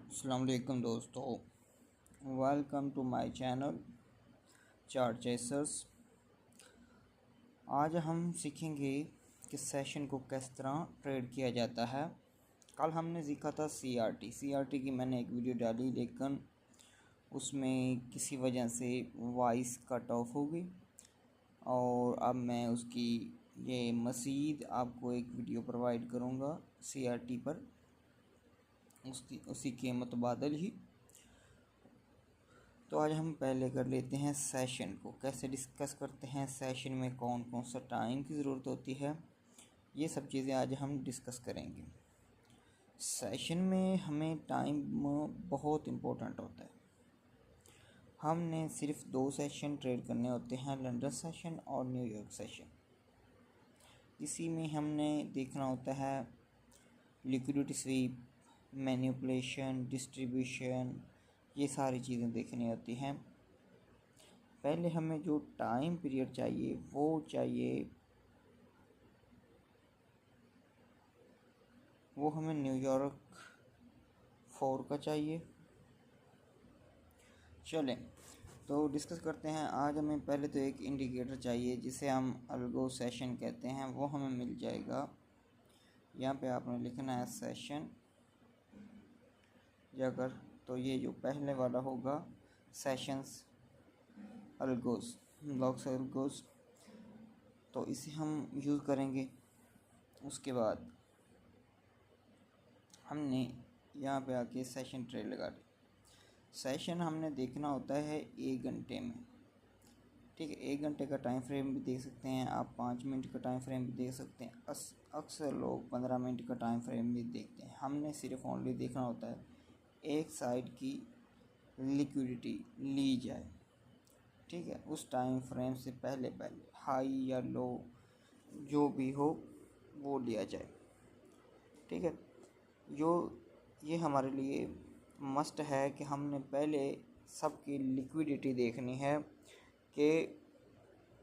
अस्सलाम वालेकुम दोस्तों, welcome to my channel Chart Chasers. आज हम सीखेंगे कि सेशन को किस तरह ट्रेड किया जाता है। कल हमने सीखा था सीआरटी की मैंने एक वीडियो डाली, लेकिन उसमें किसी वजह से वॉइस कट ऑफ हो गई और अब मैं उसकी ये मज़ीद आपको एक वीडियो प्रोवाइड करूँगा सीआरटी पर, उसी के मुतबादिल ही। तो आज हम पहले कर लेते हैं सेशन को कैसे डिस्कस करते हैं, सेशन में कौन कौन सा टाइम की ज़रूरत होती है, ये सब चीज़ें आज हम डिस्कस करेंगे। सेशन में हमें टाइम बहुत इम्पोर्टेंट होता है। हमने सिर्फ 2 सेशन ट्रेड करने होते हैं, लंदन सेशन और न्यूयॉर्क सेशन। इसी में हमने देखना होता है लिक्विडिटी स्वीप, मैनिपुलेशन, डिस्ट्रीब्यूशन, ये सारी चीज़ें देखनी होती हैं। पहले हमें जो टाइम पीरियड चाहिए वो हमें न्यूयॉर्क 4 का चाहिए। चलें तो डिस्कस करते हैं। आज हमें पहले तो एक इंडिकेटर चाहिए जिसे हम अल्गो सेशन कहते हैं, वो हमें मिल जाएगा। यहाँ पे आपने लिखना है सेशन, अगर तो ये जो पहले वाला होगा सेशंस अल्गोस, ब्लॉक्स अल्गोस, तो इसे हम यूज़ करेंगे। उसके बाद हमने यहाँ पे आके सेशन ट्रेड लगा ली। सेशन हमने देखना होता है 1 घंटे में, ठीक है। 1 घंटे का टाइम फ्रेम भी देख सकते हैं आप, 5 मिनट का टाइम फ्रेम भी देख सकते हैं। अक्सर लोग 15 मिनट का टाइम फ्रेम भी देखते हैं। हमने सिर्फ ओनली देखना होता है एक साइड की लिक्विडिटी ली जाए, ठीक है। उस टाइम फ्रेम से पहले हाई या लो जो भी हो वो लिया जाए, ठीक है। ये हमारे लिए मस्ट है कि हमने पहले सबकी लिक्विडिटी देखनी है कि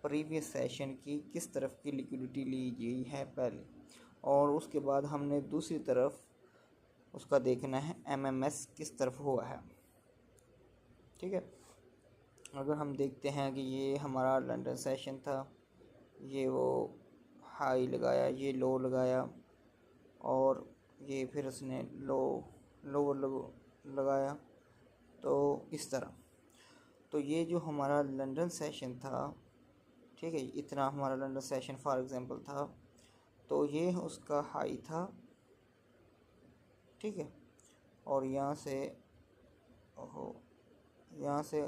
प्रीवियस सेशन की किस तरफ की लिक्विडिटी ली गई है पहले, और उसके बाद हमने दूसरी तरफ उसका देखना है एमएमएस किस तरफ हुआ है, ठीक है। अगर हम देखते हैं कि ये हमारा लंदन सेशन था, ये वो हाई लगाया, ये लो लगाया, और ये फिर उसने लोअर लगाया, तो इस तरह। तो ये जो हमारा लंदन सेशन था, ठीक है, इतना हमारा लंदन सेशन फॉर एग्जांपल था, तो ये उसका हाई था, ठीक है। और यहाँ से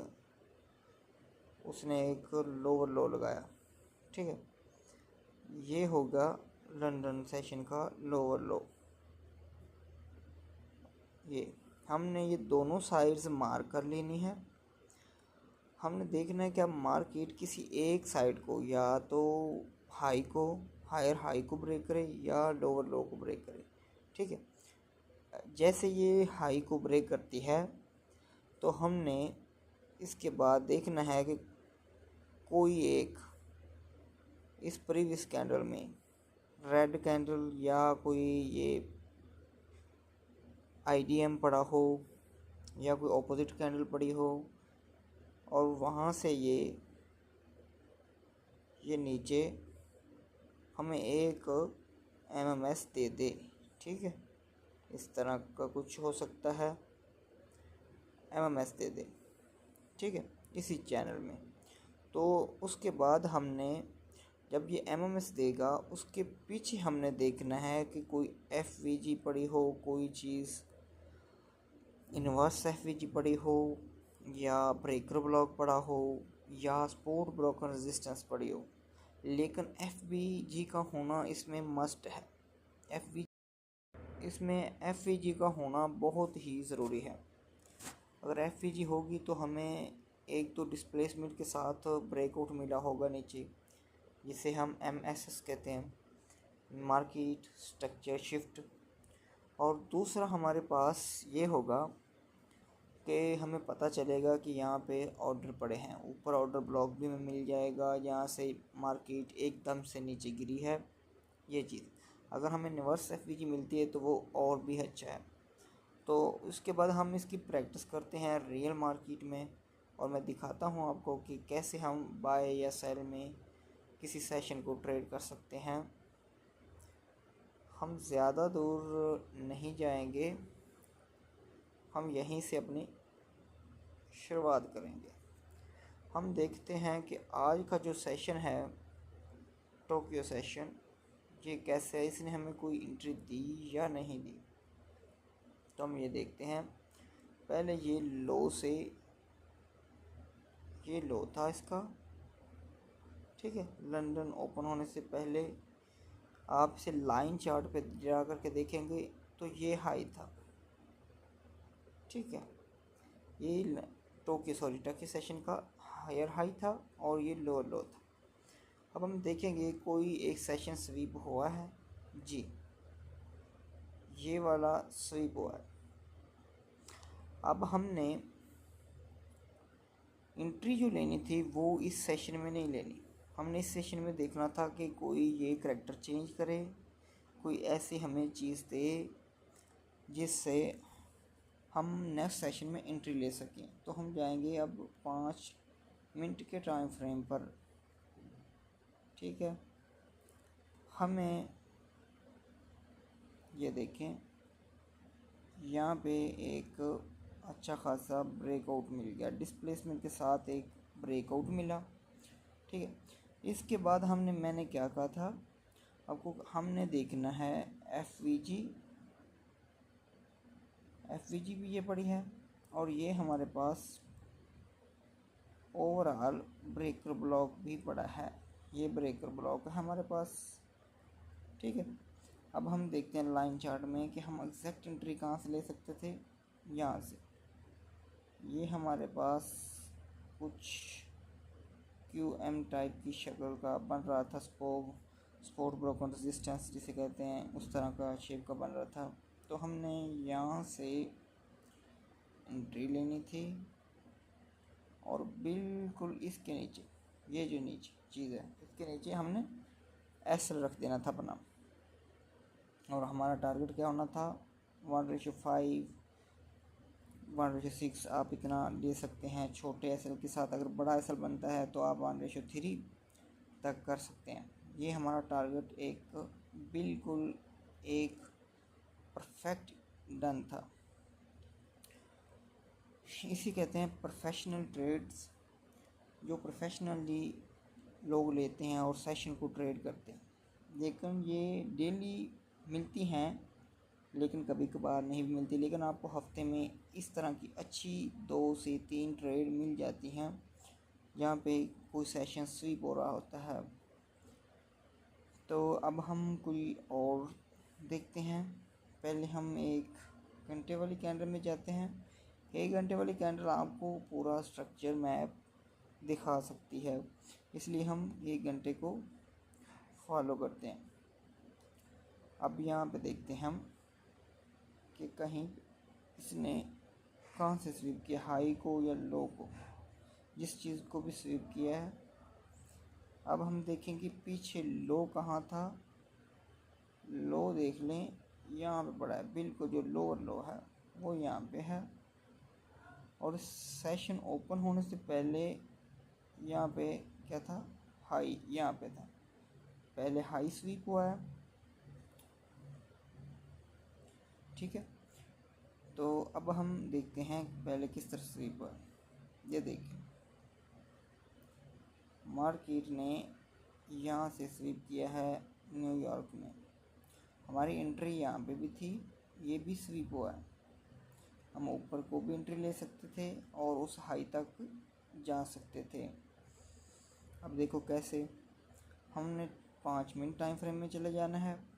उसने एक लोअर लो लगाया, ठीक है। ये होगा लंदन सेशन का लोअर लो। ये हमने ये दोनों साइड्स मार्क कर लेनी है। हमने देखना है कि अब मार्केट किसी एक साइड को या तो हायर हाई को ब्रेक करे या लोअर लो को ब्रेक करे, ठीक है। जैसे ये हाई को ब्रेक करती है तो हमने इसके बाद देखना है कि कोई एक इस प्रीवियस कैंडल में रेड कैंडल या कोई ये आईडीएम पड़ा हो या कोई ऑपोजिट कैंडल पड़ी हो, और वहाँ से ये नीचे हमें एक एमएमएस दे दे, ठीक है। इस तरह का कुछ हो सकता है, एमएमएस दे दे, ठीक है, इसी चैनल में। तो उसके बाद हमने जब ये एमएमएस देगा उसके पीछे हमने देखना है कि कोई एफवीजी पड़ी हो, कोई चीज़ इन्वर्स एफवीजी पड़ी हो, या ब्रेकर ब्लॉक पड़ा हो, या सपोर्ट ब्रोकन रेजिस्टेंस पड़ी हो। लेकिन एफवीजी का होना इसमें मस्ट है। एफवीजी का होना बहुत ही ज़रूरी है। अगर एफवीजी होगी तो हमें एक तो डिस्प्लेसमेंट के साथ ब्रेकआउट मिला होगा नीचे, जिसे हम एमएसएस कहते हैं, मार्केट स्ट्रक्चर शिफ्ट। और दूसरा हमारे पास ये होगा कि हमें पता चलेगा कि यहाँ पे ऑर्डर पड़े हैं, ऊपर ऑर्डर ब्लॉक भी हमें मिल जाएगा, यहाँ से मार्केट एकदम से नीचे गिरी है। ये चीज़ अगर हमें रिवर्स एफवीजी मिलती है तो वो और भी अच्छा है। तो उसके बाद हम इसकी प्रैक्टिस करते हैं रियल मार्केट में, और मैं दिखाता हूँ आपको कि कैसे हम बाय या सेल में किसी सेशन को ट्रेड कर सकते हैं। हम ज़्यादा दूर नहीं जाएंगे, हम यहीं से अपनी शुरुआत करेंगे। हम देखते हैं कि आज का जो सेशन है टोक्यो सेशन, ये कैसे है, इसने हमें कोई एंट्री दी या नहीं दी। तो हम ये देखते हैं, पहले ये लो से, ये लो था इसका, ठीक है। लंदन ओपन होने से पहले आप इसे लाइन चार्ट पे जा करके देखेंगे तो ये हाई था, ठीक है। ये टोक्यो सेशन का हायर हाई था और ये लोअर लो था। अब हम देखेंगे कोई एक सेशन स्वीप हुआ है जी, ये वाला स्वीप हुआ है। अब हमने एंट्री जो लेनी थी वो इस सेशन में नहीं लेनी, हमने इस सेशन में देखना था कि कोई ये करैक्टर चेंज करे, कोई ऐसी हमें चीज़ दे जिससे हम नेक्स्ट सेशन में एंट्री ले सकें। तो हम जाएंगे अब 5 मिनट के टाइम फ्रेम पर, ठीक है। हमें ये देखें, यहाँ पे एक अच्छा खासा ब्रेकआउट मिल गया, डिस्प्लेसमेंट के साथ एक ब्रेकआउट मिला, ठीक है। इसके बाद मैंने क्या कहा था आपको, हमने देखना है एफवीजी भी ये पड़ी है, और ये हमारे पास ओवरऑल ब्रेकर ब्लॉक भी पड़ा है, ये ब्रेकर ब्लॉक है हमारे पास, ठीक है। अब हम देखते हैं लाइन चार्ट में कि हम एग्जैक्ट एंट्री कहाँ से ले सकते थे, यहाँ से। ये हमारे पास कुछ QM टाइप की शक्ल का बन रहा था, स्पोर्ट ब्रोकन रेजिस्टेंस जिसे कहते हैं, उस तरह का शेप का बन रहा था। तो हमने यहाँ से एंट्री लेनी थी, और बिल्कुल इसके नीचे, ये जो नीचे चीज़ है इसके नीचे हमने SL रख देना था अपना, और हमारा टारगेट क्या होना था 1:5 1:6। आप इतना ले सकते हैं छोटे SL के साथ, अगर बड़ा SL बनता है तो आप 1:3 तक कर सकते हैं। ये हमारा टारगेट एक बिल्कुल एक परफेक्ट डन था। इसी कहते हैं प्रोफेशनल ट्रेड्स, जो प्रोफेशनली लोग लेते हैं और सेशन को ट्रेड करते हैं। लेकिन ये डेली मिलती हैं, लेकिन कभी कभार नहीं भी मिलती, लेकिन आपको हफ्ते में इस तरह की अच्छी 2 से 3 ट्रेड मिल जाती हैं जहाँ पे कोई सेशन स्वीप हो रहा होता है। तो अब हम कोई और देखते हैं। पहले हम 1 घंटे वाली कैंडल में जाते हैं। 1 घंटे वाली कैंडल आपको पूरा स्ट्रक्चर मैप दिखा सकती है, इसलिए हम 1 घंटे को फॉलो करते हैं। अब यहाँ पे देखते हैं हम कि कहीं इसने कहाँ से स्वीप किया, हाई को या लो को, जिस चीज़ को भी स्वीप किया है। अब हम देखें कि पीछे लो कहाँ था, लो देख लें यहाँ पे पड़ा है, बिल्कुल जो लोअर लो है वो यहाँ पे है, और सेशन ओपन होने से पहले यहाँ पे क्या था, हाई यहाँ पे था, पहले हाई स्वीप हुआ है, ठीक है। तो अब हम देखते हैं पहले किस तरह स्वीप हुआ है। ये देखिए मार्केट ने यहाँ से स्वीप किया है न्यूयॉर्क में, हमारी एंट्री यहाँ पे भी थी, ये भी स्वीप हुआ है। हम ऊपर को भी एंट्री ले सकते थे और उस हाई तक जा सकते थे। अब देखो कैसे, हमने 5 मिनट टाइम फ्रेम में चले जाना है।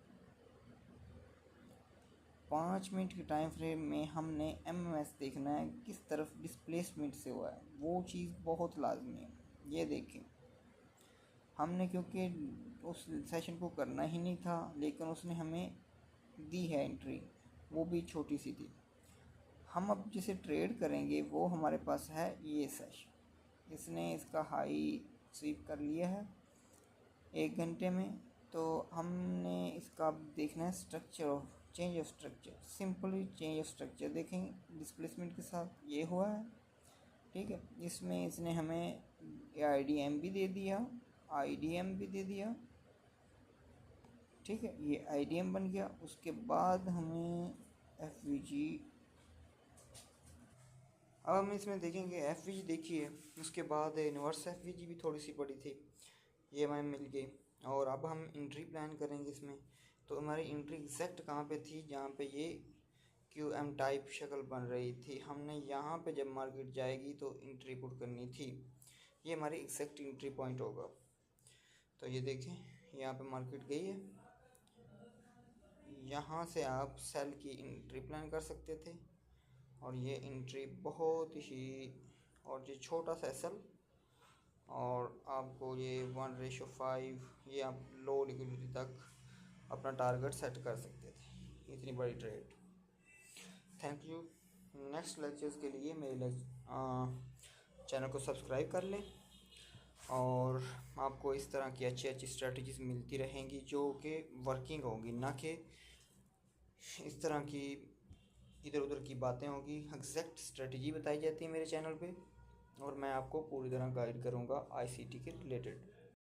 5 मिनट के टाइम फ्रेम में हमने MMS देखना है किस तरफ डिस्प्लेसमेंट से हुआ है, वो चीज़ बहुत लाजमी है। ये देखें, हमने क्योंकि उस सेशन को करना ही नहीं था, लेकिन उसने हमें दी है एंट्री, वो भी छोटी सी थी। हम अब जिसे ट्रेड करेंगे वो हमारे पास है ये सेशन, इसने इसका हाई स्वीप कर लिया है 1 घंटे में। तो हमने इसका देखना है structure of change of structure, simply change of structure देखेंगे डिस्प्लेसमेंट के साथ ये हुआ है। ठीक है, इसमें इसने हमें IDM भी दे दिया, IDM भी दे दिया। ठीक है, ये IDM बन गया। उसके बाद हमें FVG, अब हम इसमें देखेंगे FVG देखिए, उसके बाद इन्वर्स FVG भी थोड़ी सी पड़ी थी, ये हमें मिल गई। और अब हम एंट्री प्लान करेंगे इसमें। तो हमारी एंट्री एग्जैक्ट कहाँ पे थी, जहाँ पे ये QM टाइप शक्ल बन रही थी, हमने यहाँ पे जब मार्केट जाएगी तो एंट्री पुट करनी थी। ये हमारी एग्जैक्ट एंट्री पॉइंट होगा। तो ये देखें, यहाँ पे मार्केट गई है, यहाँ से आप सेल की एंट्री प्लान कर सकते थे। और ये एंट्री बहुत ही, और ये छोटा सा सेल, और आपको ये 1:5, ये आप लो लिक्विडिटी तक अपना टारगेट सेट कर सकते थे, इतनी बड़ी trade. Thank you. Next lectures के लिए मेरे चैनल को सब्सक्राइब कर लें, और आपको इस तरह की अच्छी अच्छी स्ट्रेटजीज मिलती रहेंगी जो कि वर्किंग होंगी, ना कि इस तरह की इधर उधर की बातें होगी। एग्जैक्ट स्ट्रेटजी बताई जाती है मेरे चैनल पे, और मैं आपको पूरी तरह गाइड करूँगा ICT के रिलेटेड।